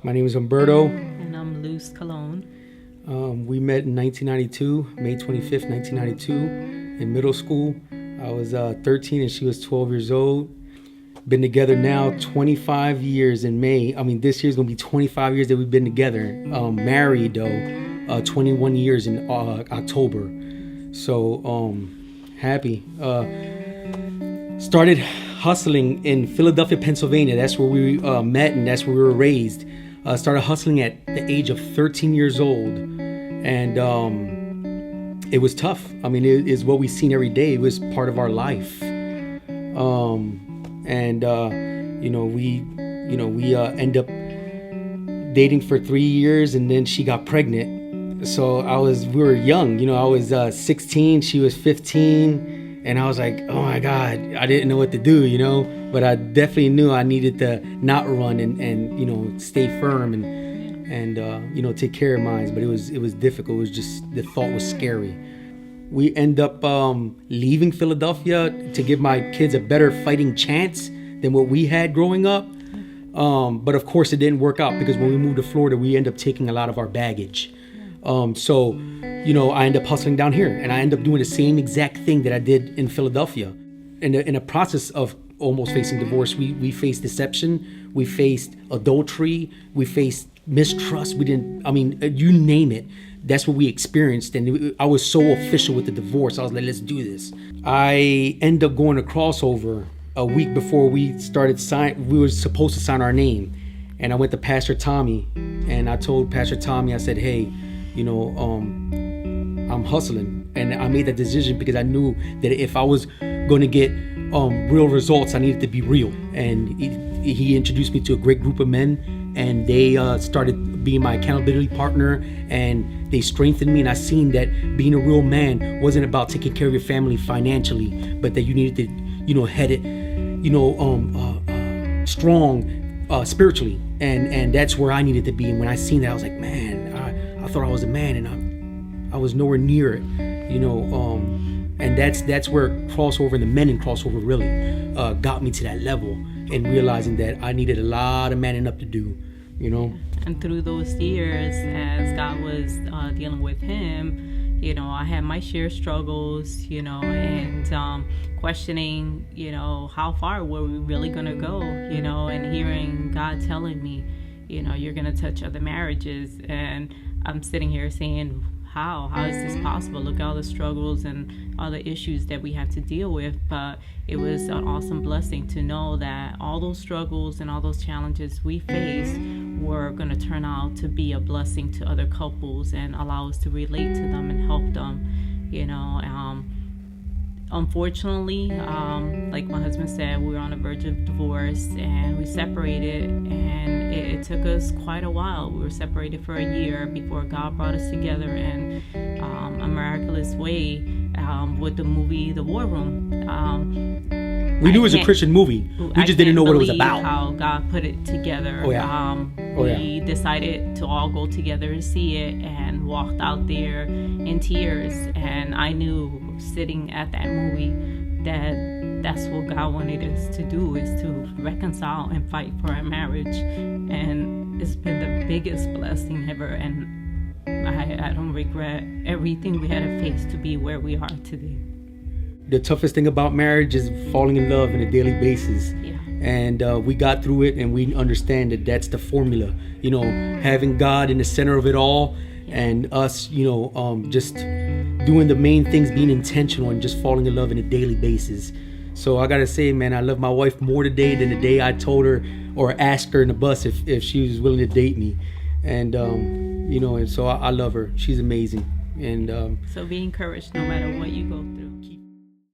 My name is Humberto. And I'm Luce Cologne. We met in 1992, May 25th, 1992, in middle school. I was 13 and she was 12 years old. Been together now 25 years in May. This year's gonna be 25 years that we've been together. Married though, 21 years in October. So happy. Started hustling in Philadelphia, Pennsylvania. That's where we met and that's where we were raised. Started hustling at the age of 13 years old, and it was tough. It is what we've seen every day. It was part of our life, we end up dating for 3 years, and then she got pregnant. So we were young. I was 16, she was 15. And I was like, oh my God, I didn't know what to do, but I definitely knew I needed to not run and stay firm and take care of mine. But it was difficult. It was just, the thought was scary. We end up leaving Philadelphia to give my kids a better fighting chance than what we had growing up. But of course it didn't work out, because when we moved to Florida, we ended up taking a lot of our baggage. I end up hustling down here, and I end up doing the same exact thing that I did in Philadelphia. In the process of almost facing divorce, we faced deception, we faced adultery, we faced mistrust. You name it. That's what we experienced, and I was so official with the divorce. I was like, let's do this. I end up going to crossover a week before we were supposed to sign our name. And I went to Pastor Tommy, and I told Pastor Tommy, I said, hey, I'm hustling. And I made that decision because I knew that if I was going to get real results, I needed to be real. And he introduced me to a great group of men, and they started being my accountability partner, and they strengthened me. And I seen that being a real man wasn't about taking care of your family financially, but that you needed to, head it, strong spiritually. And that's where I needed to be. And when I seen that, I was like, man, I thought I was a man, and I was nowhere near it, and that's where crossover and the men in crossover really got me to that level, and realizing that I needed a lot of manning up to do, And through those years, as God was dealing with him, I had my share of struggles, and questioning, how far were we really going to go, and hearing God telling me, you're going to touch other marriages. And I'm sitting here saying, how is this possible? Look at all the struggles and all the issues that we have to deal with. But it was an awesome blessing to know that all those struggles and all those challenges we faced were going to turn out to be a blessing to other couples and allow us to relate to them and help them. Unfortunately, like my husband said, we were on the verge of divorce, and we separated, and it took us quite a while. We were separated for a year before God brought us together in a miraculous way with the movie The War Room. We knew it was a Christian movie. We just didn't know what it was about. How God put it together. Oh, yeah. We decided to all go together and see it, and walked out there in tears. And I knew, sitting at that movie, that's what God wanted us to do, is to reconcile and fight for our marriage. And it's been the biggest blessing ever. And I don't regret everything we had to face to be where we are today. The toughest thing about marriage is falling in love on a daily basis. Yeah. And we got through it, and we understand that that's the formula. Having God in the center of it all, and us, just doing the main things, being intentional, and just falling in love on a daily basis. So I gotta say, man, I love my wife more today than the day I told her or asked her in the bus if she was willing to date me. And and so I love her. She's amazing. And so be encouraged no matter what you go through.